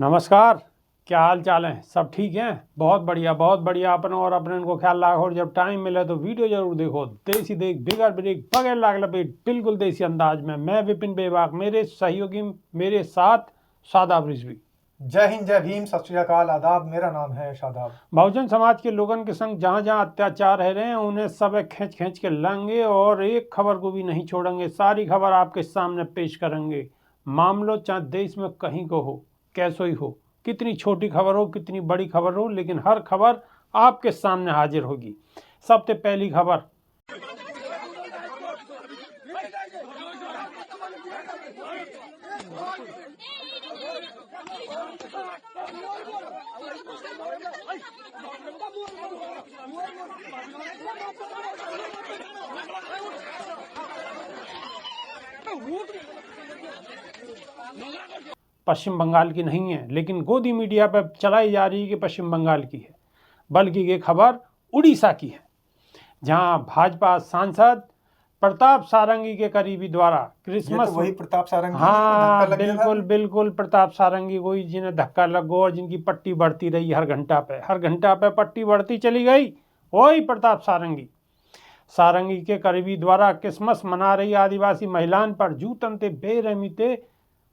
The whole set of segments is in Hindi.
नमस्कार। क्या हाल चाल है? सब ठीक हैं? बहुत बढ़िया। अपने और अपने को ख्याल रखो और जब टाइम मिले तो वीडियो जरूर देखो। देसी देख बिगड़ ब्रेक बगैर लाग लपेट बिल्कुल देसी अंदाज में। मैं विपिन बेबाक, मेरे सहयोगी मेरे साथ शादाब रिजवी। जय हिंद, जय भीम, सत श्री अकाल, आदाब। मेरा नाम है शादाब। बहुजन समाज के लोगों के संग जहाँ जहाँ अत्याचार रह रहे हैं उन्हें सब खींच खींच के लाएंगे और एक खबर को भी नहीं छोड़ेंगे। सारी खबर आपके सामने पेश करेंगे। मामलो चाहे देश में कहीं को हो, कैसो ही हो, कितनी छोटी खबर हो, कितनी बड़ी खबर हो, लेकिन हर खबर आपके सामने हाजिर होगी। सबसे पहली खबर, पश्चिम बंगाल की नहीं है, लेकिन गोदी मीडिया पर चलाई जा रही है कि पश्चिम बंगाल की है, बल्कि ये खबर उड़ीसा की है, जहां भाजपा सांसद प्रताप सारंगी के करीबी द्वारा क्रिसमस, वही प्रताप सारंगी, हाँ बिल्कुल प्रताप सारंगी, कोई जिन्हें धक्का लग गया और जिनकी पट्टी बढ़ती रही, हर घंटा पे पट्टी बढ़ती चली गई, वही प्रताप सारंगी के करीबी द्वारा क्रिसमस मना रही आदिवासी महिलाओं पर जूतन ते बेरहमी ते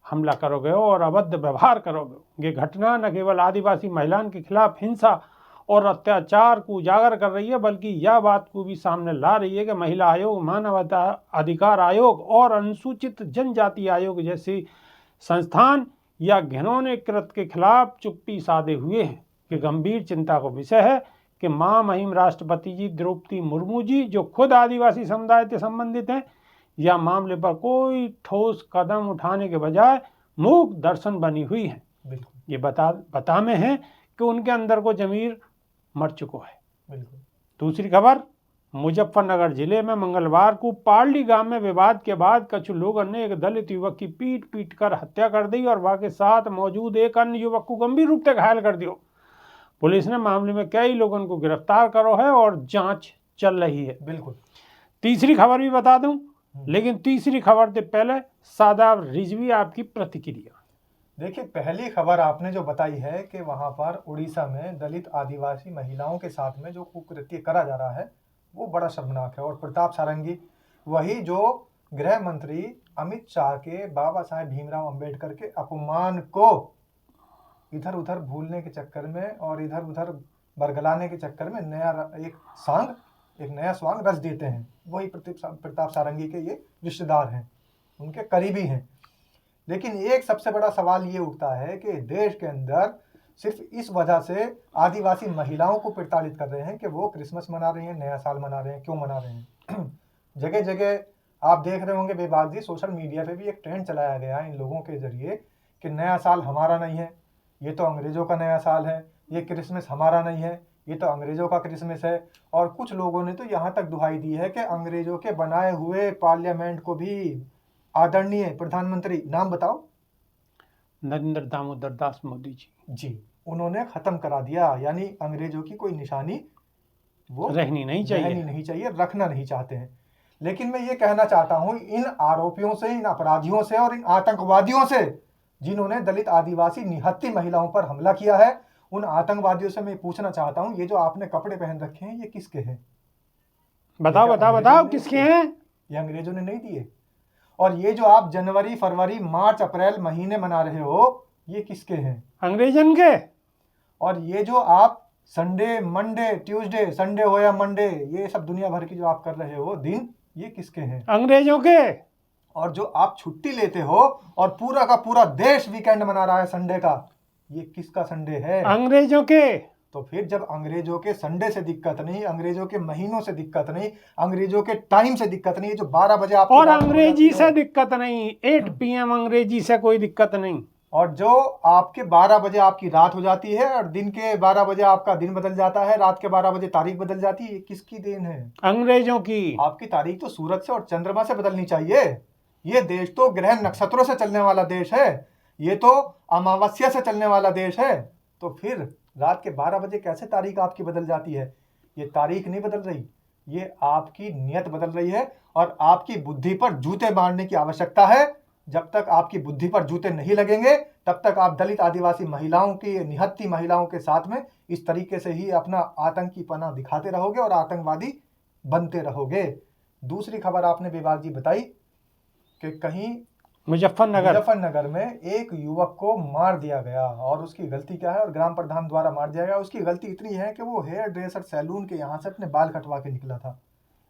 हमला करोगे और अभद्र व्यवहार करोगे। ये घटना न केवल आदिवासी महिलाओं के खिलाफ हिंसा और अत्याचार को उजागर कर रही है, बल्कि यह बात को भी सामने ला रही है कि महिला आयोग, मानव अधिकार आयोग और अनुसूचित जनजाति आयोग जैसे संस्थान या घिनौने कृत्य के खिलाफ चुप्पी साधे हुए हैं। कि गंभीर चिंता का विषय है कि महामहिम राष्ट्रपति जी द्रौपदी मुर्मू जी, जो खुद आदिवासी समुदाय से संबंधित हैं, या मामले पर कोई ठोस कदम उठाने के बजाय मूक दर्शन बनी हुई है। ये बता में है कि उनके अंदर को जमीर मर चुका है। दूसरी खबर, मुजफ्फरनगर जिले में मंगलवार को पारली गांव में विवाद के बाद कुछ लोगों ने एक दलित युवक की पीट कर हत्या कर दी और वहां के साथ मौजूद एक अन्य युवक को गंभीर रूप से घायल कर दिया। पुलिस ने मामले में कई लोगों को गिरफ्तार करो है और जांच चल रही है। बिल्कुल। तीसरी खबर भी बता दूं, लेकिन तीसरी खबर से पहले शादाब रिजवी आपकी प्रतिक्रिया। देखिए, पहली खबर आपने जो बताई है कि वहां पर उड़ीसा में दलित आदिवासी महिलाओं के साथ में जो कुकृत्य करा जा रहा है वो बड़ा शर्मनाक है। और प्रताप सारंगी वही जो गृह मंत्री अमित शाह के बाबा साहेब भीमराव अंबेडकर के अपमान को इधर उधर भूलने के चक्कर में और इधर उधर बरगलाने के चक्कर में एक नया स्वांग रच देते हैं। वही प्रताप सारंगी के ये रिश्तेदार हैं, उनके करीबी हैं। लेकिन एक सबसे बड़ा सवाल ये उठता है कि देश के अंदर सिर्फ इस वजह से आदिवासी महिलाओं को प्रताड़ित कर रहे हैं कि वो क्रिसमस मना रही हैं, नया साल मना रहे हैं। क्यों मना रहे हैं? जगह जगह आप देख रहे होंगे बेबाक जी, सोशल मीडिया पे भी एक ट्रेंड चलाया गया इन लोगों के जरिए कि नया साल हमारा नहीं है, ये तो अंग्रेजों का नया साल है, ये क्रिसमस हमारा नहीं है, ये तो अंग्रेजों का क्रिसमस है। और कुछ लोगों ने तो यहाँ तक दुहाई दी है कि अंग्रेजों के बनाए हुए पार्लियामेंट को भी आदरणीय प्रधानमंत्री, नाम बताओ, नरेंद्र दामोदर दास मोदी जी, उन्होंने खत्म करा दिया। यानी अंग्रेजों की कोई निशानी वो रहनी नहीं चाहिए, रखना नहीं चाहते हैं। लेकिन मैं ये कहना चाहता हूँ इन आरोपियों से, इन अपराधियों से और इन आतंकवादियों से जिन्होंने दलित आदिवासी निहत्थी महिलाओं पर हमला किया है, उन आतंकवादियों से मैं पूछना चाहता हूँ, ये जो आपने कपड़े पहन रखे हैं ये किसके हैं? बताओ किसके हैं? ये अंग्रेजों ने नहीं दिए। और ये जो आप जनवरी, फरवरी, मार्च, अप्रैल महीने मना रहे हो ये किसके हैं? अंग्रेजन के। और ये जो आप संडे, मंडे, ट्यूसडे, संडे हो या मंडे, ये सब दुनिया भर की जो आप कर रहे हो दिन, ये किसके हैं? अंग्रेजों के। और जो आप छुट्टी लेते हो और पूरा का पूरा देश वीकेंड मना रहा है संडे का, ये किसका संडे है? अंग्रेजों के। तो फिर जब अंग्रेजों के संडे से दिक्कत नहीं, अंग्रेजों के महीनों से दिक्कत नहीं, अंग्रेजों के टाइम से दिक्कत नहीं, जो 12 बजे आप और अंग्रेजी से दिक्कत नहीं, 8 PM अंग्रेजी से कोई दिक्कत नहीं। और जो आपके 12 बजे आपकी रात हो जाती है और दिन के 12 बजे आपका दिन बदल जाता है, रात के 12 बजे तारीख बदल जाती है, ये किसकी देन है? अंग्रेजों की। आपकी तारीख तो सूरज से और चंद्रमा से बदलनी चाहिए। ये देश तो ग्रह नक्षत्रों से चलने वाला देश है, ये तो अमावस्या से चलने वाला देश है। तो फिर रात के 12 बजे कैसे तारीख आपकी बदल जाती है? ये तारीख नहीं बदल रही, ये आपकी नियत बदल रही है। और आपकी बुद्धि पर जूते मारने की आवश्यकता है। जब तक आपकी बुद्धि पर जूते नहीं लगेंगे तब तक आप दलित आदिवासी महिलाओं की, निहत्थी महिलाओं के साथ में इस तरीके से ही अपना आतंकीपना दिखाते रहोगे और आतंकवादी बनते रहोगे। दूसरी खबर आपने विभाग जी बताई कि कहीं मुजफ्फरनगर में एक युवक को मार दिया गया, और उसकी गलती क्या है, और ग्राम प्रधान द्वारा मार दिया गया। उसकी गलती इतनी है कि वो हेयर ड्रेसर सैलून के यहाँ से अपने बाल कटवा के निकला था।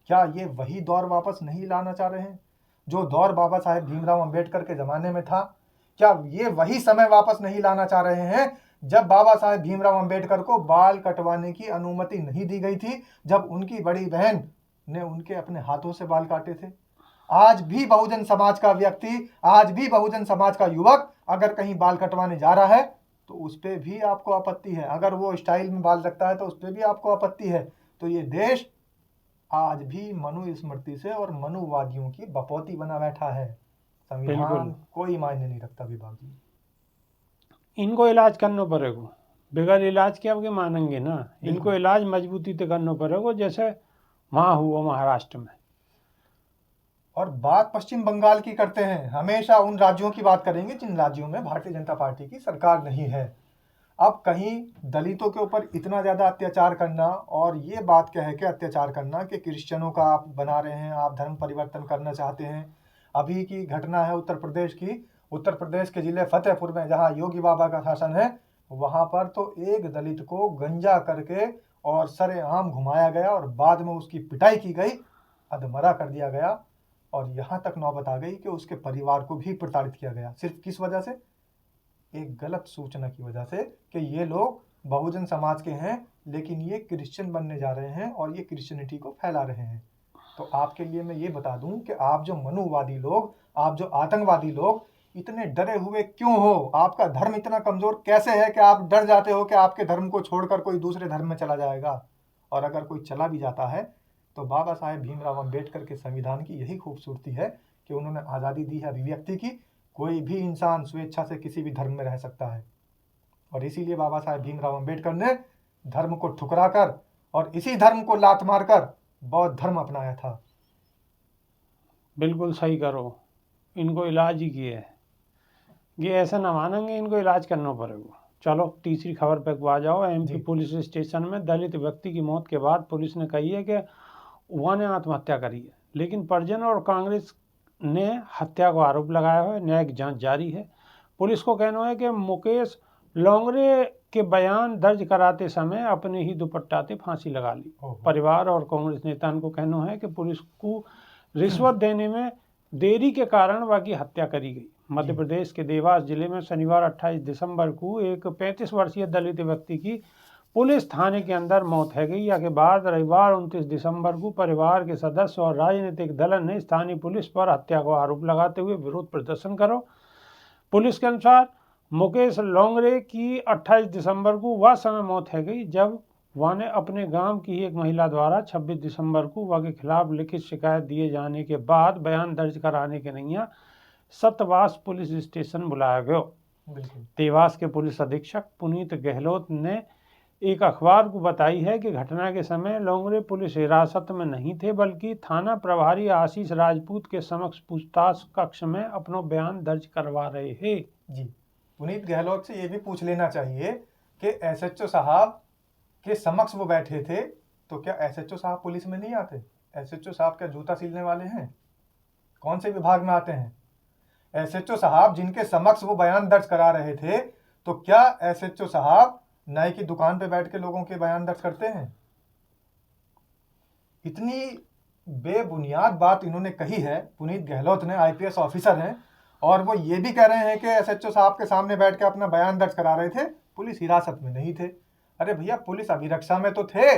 क्या ये वही दौर वापस नहीं लाना चाह रहे हैं जो दौर बाबा साहेब भीमराव अंबेडकर के जमाने में था? क्या ये वही समय वापस नहीं लाना चाह रहे हैं जब बाबा साहेब भीमराव अंबेडकर को बाल कटवाने की अनुमति नहीं दी गई थी, जब उनकी बड़ी बहन ने उनके अपने हाथों से बाल काटे थे? आज भी बहुजन समाज का व्यक्ति, आज भी बहुजन समाज का युवक अगर कहीं बाल कटवाने जा रहा है तो उस पर भी आपको आपत्ति है। अगर वो स्टाइल में बाल रखता है तो उस पर भी आपको आपत्ति है। तो ये देश आज भी मनु स्मृति से और मनुवादियों की बपौती बना बैठा है। संविधान कोई मायने नहीं रखता विभाग जी। इनको इलाज करना पड़ेगा, बगैर इलाज के अब के मानेंगे ना। इनको इलाज मजबूती से करना पड़ेगा, जैसे वहाँ हुआ महाराष्ट्र में। और बात पश्चिम बंगाल की करते हैं, हमेशा उन राज्यों की बात करेंगे जिन राज्यों में भारतीय जनता पार्टी की सरकार नहीं है। अब कहीं दलितों के ऊपर इतना ज़्यादा अत्याचार करना, और ये बात कह के अत्याचार करना कि क्रिश्चियनों का आप बना रहे हैं, आप धर्म परिवर्तन करना चाहते हैं। अभी की घटना है उत्तर प्रदेश की, उत्तर प्रदेश के ज़िले फतेहपुर में जहाँ योगी बाबा का शासन है, वहाँ पर तो एक दलित को गंजा करके और सरेआम घुमाया गया और बाद में उसकी पिटाई की गई, अधमरा कर दिया गया। और यहाँ तक नौबत आ गई कि उसके परिवार को भी प्रताड़ित किया गया। सिर्फ किस वजह से? एक गलत सूचना की वजह से कि ये लोग बहुजन समाज के हैं लेकिन ये क्रिश्चियन बनने जा रहे हैं और ये क्रिश्चियनिटी को फैला रहे हैं। तो आपके लिए मैं ये बता दूं कि आप जो मनुवादी लोग, आप जो आतंकवादी लोग इतने डरे हुए क्यों हो? आपका धर्म इतना कमजोर कैसे है कि आप डर जाते हो कि आपके धर्म को छोड़कर कोई दूसरे धर्म में चला जाएगा? और अगर कोई चला भी जाता है तो बाबा साहेब भीमराव अंबेडकर के संविधान की यही खूबसूरती है कि उन्होंने आज़ादी दी है अभिव्यक्ति की। कोई भी इंसान स्वेच्छा से किसी भी धर्म में रह सकता है, और इसीलिए बाबा साहेब भीमराव अंबेडकर ने धर्म को ठुकराकर और इसी धर्म को लात मारकर बौद्ध धर्म अपनाया था। बिल्कुल सही करो, इनको इलाज ही किए है, ये ऐसा ना मानेंगे, इनको इलाज करना पड़ेगा। चलो तीसरी खबर पे आ जाओ। एमपी पुलिस स्टेशन में दलित व्यक्ति की मौत के बाद पुलिस ने कही है कि वह ने आत्महत्या करी है, लेकिन परिजन और कांग्रेस ने हत्या का आरोप लगाया है। न्यायिक जांच जारी है। पुलिस को कहना है कि मुकेश लोंगरे के बयान दर्ज कराते समय अपने ही दुपट्टा से फांसी लगा ली। परिवार और कांग्रेस नेता को कहना है कि पुलिस को रिश्वत देने में देरी के कारण वाकई हत्या करी गई। मध्य प्रदेश के देवास जिले में शनिवार 28 दिसंबर को एक 35 वर्षीय दलित व्यक्ति की पुलिस थाने के अंदर मौत है गई। के बाद रविवार 29 दिसंबर को परिवार के सदस्य और राजनीतिक दल ने स्थानीय पुलिस पर हत्या का आरोप लगाते हुए विरोध प्रदर्शन करो। पुलिस के अनुसार मुकेश लोंगरे की 28 दिसंबर को वह समय मौत है गई जब वह ने अपने गांव की एक महिला द्वारा 26 दिसंबर को वह के खिलाफ लिखित शिकायत दिए जाने के बाद बयान दर्ज कराने के नैया सतवास पुलिस स्टेशन बुलाया गया। देवास के पुलिस अधीक्षक पुनीत गहलोत ने एक अखबार को बताई है कि घटना के समय लोंगरे पुलिस हिरासत में नहीं थे, बल्कि थाना प्रभारी आशीष राजपूत के समक्ष पूछताछ कक्ष में अपना बयान दर्ज करवा रहे हैं। जी, पुनीत गहलोत से ये भी पूछ लेना चाहिए कि एसएचओ साहब के समक्ष वो बैठे थे, तो क्या एसएचओ साहब पुलिस में नहीं आते? एसएचओ साहब क्या जूता सीलने वाले हैं? कौन से विभाग में आते हैं? एसएचओ साहब जिनके समक्ष वो बयान दर्ज करा रहे थे, तो क्या एसएचओ साहब नाई की दुकान पे बैठ के लोगों के बयान दर्ज करते हैं? इतनी बेबुनियाद बात इन्होंने कही है। पुनीत गहलोत ने, आईपीएस ऑफिसर हैं, और वो ये भी कह रहे हैं कि एसएचओ साहब के सामने बैठ के अपना बयान दर्ज करा रहे थे, पुलिस हिरासत में नहीं थे। अरे भैया, पुलिस अभिरक्षा में तो थे,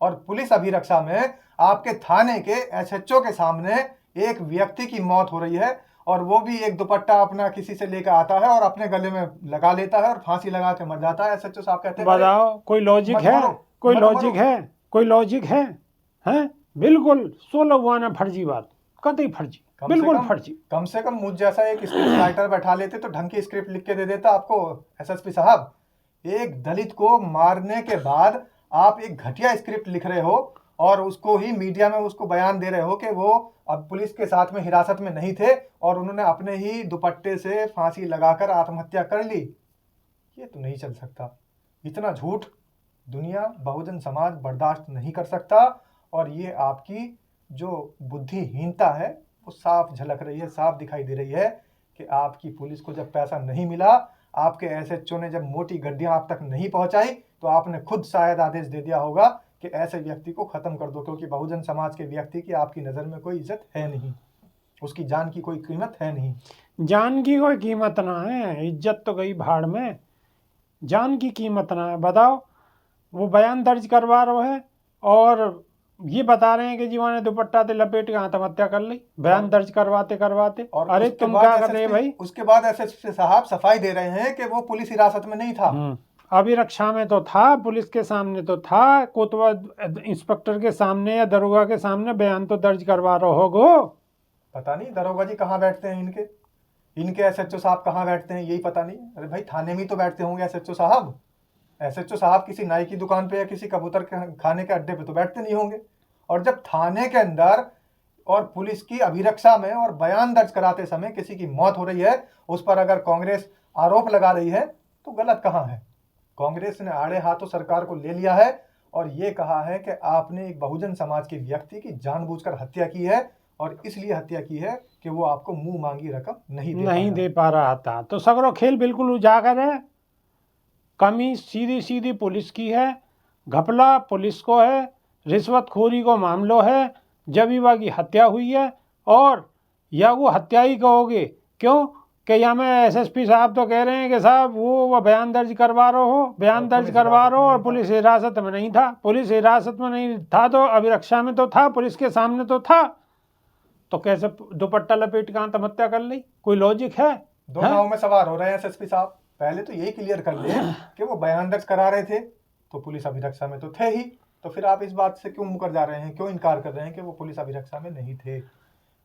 और पुलिस अभिरक्षा में आपके थाने के एसएचओ के सामने एक व्यक्ति की मौत हो रही है, और वो भी एक दुपट्टा अपना किसी से लेकर आता है और अपने गले में लगा लेता है और फांसी लगा के मर जाता है। एसएचओ साहब कहते हैं, बताओ कोई लॉजिक है? कोई लॉजिक है? कोई लॉजिक है? हैं? बिल्कुल 16 आना फर्जी बात, कतई फर्जी, बिल्कुल फर्जी। कम से कम मुझ जैसा एक स्क्रिप्ट राइटर बैठा लेते तो ढंग की स्क्रिप्ट लिख के दे देता आपको एसएसपी साहब। एक दलित को मारने के बाद आप एक घटिया स्क्रिप्ट लिख रहे हो, और उसको ही मीडिया में उसको बयान दे रहे हो कि वो अब पुलिस के साथ में हिरासत में नहीं थे और उन्होंने अपने ही दुपट्टे से फांसी लगाकर आत्महत्या कर ली। ये तो नहीं चल सकता। इतना झूठ दुनिया, बहुजन समाज बर्दाश्त नहीं कर सकता। और ये आपकी जो बुद्धिहीनता है वो साफ झलक रही है, साफ दिखाई दे रही है कि आपकी पुलिस को जब पैसा नहीं मिला, आपके एसएचओ ने जब मोटी गड्डियां आप तक नहीं पहुंचाई, तो आपने खुद शायद आदेश दे दिया होगा कि ऐसे व्यक्ति को खत्म कर दो, क्योंकि बहुजन समाज के व्यक्ति की आपकी नज़र में कोई इज्जत है नहीं, उसकी जान की कोई कीमत है नहीं। जान की कोई कीमत ना है, इज्जत तो गई भाड़ में, जान की कीमत ना है। बताओ, वो बयान दर्ज करवा रहे हैं और ये बता रहे हैं कि जी मैंने दुपट्टा ते लपेट के आत्महत्या कर ली, बयान दर्ज करवाते करवाते। और अरे तुम क्या कर रहे भाई? उसके बाद एसएसपी साहब सफाई दे रहे हैं कि वो पुलिस हिरासत में नहीं था। अभिरक्षा में तो था, पुलिस के सामने तो था, कोतवा इंस्पेक्टर के सामने या दरोगा के सामने बयान तो दर्ज करवा रहे होगो। पता नहीं दरोगा जी कहाँ बैठते हैं, इनके एसएचओ साहब कहाँ बैठते हैं, यही पता नहीं। अरे भाई थाने में ही तो बैठते होंगे एसएचओ साहब। एसएचओ साहब किसी नाई की दुकान पे या किसी कबूतर खाने के अड्डे पे तो बैठते नहीं होंगे। और जब थाने के अंदर और पुलिस की अभिरक्षा में और बयान दर्ज कराते समय किसी की मौत हो रही है, उस पर अगर कांग्रेस आरोप लगा रही है तो गलत कहाँ है? कांग्रेस ने आड़े हाथों सरकार को ले लिया है और ये कहा है कि आपने एक बहुजन समाज के व्यक्ति की जानबूझकर हत्या की है और इसलिए हत्या की है कि वो आपको मुंह मांगी रकम नहीं दे पा रहा था। तो सगरो खेल बिल्कुल उजागर है। कमी सीधी सीधी पुलिस की है, घपला पुलिस को है, रिश्वतखोरी को मामलो है, जबीबा की हत्या हुई है। और या वो हत्या ही कहोगे, क्यों कि या में एसएसपी साहब तो कह रहे हैं कि साहब वो बयान दर्ज करवा रहे हो, बयान दर्ज करवा रहे हो और पुलिस हिरासत में नहीं था। पुलिस हिरासत में नहीं था तो अभिरक्षा में तो था, पुलिस के सामने तो था, तो कैसे दुपट्टा लपेट के आत्महत्या कर ली? कोई लॉजिक है? दो नाव में सवार हो रहे हैं एसएसपी साहब। पहले तो यही क्लियर कर ले कि वो बयान दर्ज करा रहे थे तो पुलिस अभिरक्षा में तो थे ही, तो फिर आप इस बात से क्यों मुकर जा रहे हैं, क्यों इनकार कर रहे हैं कि वो पुलिस अभिरक्षा में नहीं थे?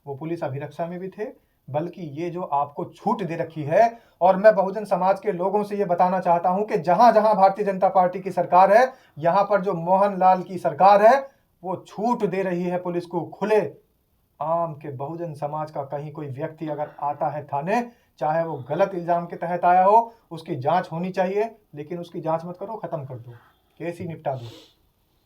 वो पुलिस अभिरक्षा में भी थे, बल्कि ये जो आपको छूट दे रखी है। और मैं बहुजन समाज के लोगों से ये बताना चाहता हूं कि जहां जहां भारतीय जनता पार्टी की सरकार है, यहां पर जो मोहन लाल की सरकार है वो छूट दे रही है पुलिस को खुले आम के बहुजन समाज का कहीं कोई व्यक्ति अगर आता है थाने, चाहे वो गलत इल्जाम के तहत आया हो, उसकी जांच होनी चाहिए, लेकिन उसकी जांच मत करो, खत्म कर दो, केस ही निपटा दो।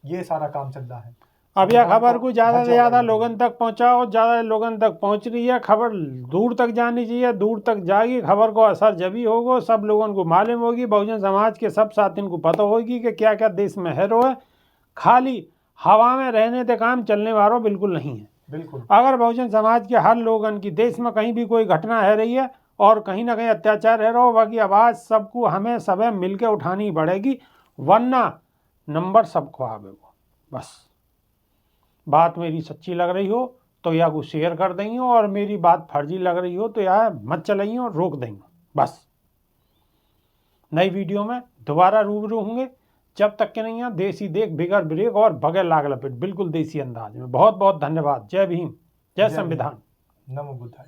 ये सारा काम चल रहा है। अब यह खबर को ज़्यादा से ज़्यादा लोगों तक पहुंचाओ, ज़्यादा लोगों तक पहुंच रही है, खबर दूर तक जानी चाहिए, दूर तक जाएगी खबर को असर जभी होगा, सब लोगों को मालूम होगी, बहुजन समाज के सब साथियों को पता होगी कि क्या क्या देश में है रो है। खाली हवा में रहने से काम चलने वालों बिल्कुल नहीं है। बिल्कुल। अगर बहुजन समाज के हर लोगों की देश में कहीं भी कोई घटना है रही है और कहीं ना कहीं अत्याचार है रहा बाकी आवाज़ सबको हमें सब मिलकर उठानी पड़ेगी, वरना नंबर सबको आवेगा। बस बात मेरी सच्ची लग रही हो तो या को शेयर कर देंगे, और मेरी बात फर्जी लग रही हो तो या मत चलाइए और रोक देंगे। बस नई वीडियो में दोबारा रूबरू होंगे, जब तक के नहीं है देसी देख बिगर ब्रेक और बगैर लाग लपेट, बिल्कुल देसी अंदाज में। बहुत बहुत धन्यवाद। जय भीम, जय संविधान। नमो बुद्धाय।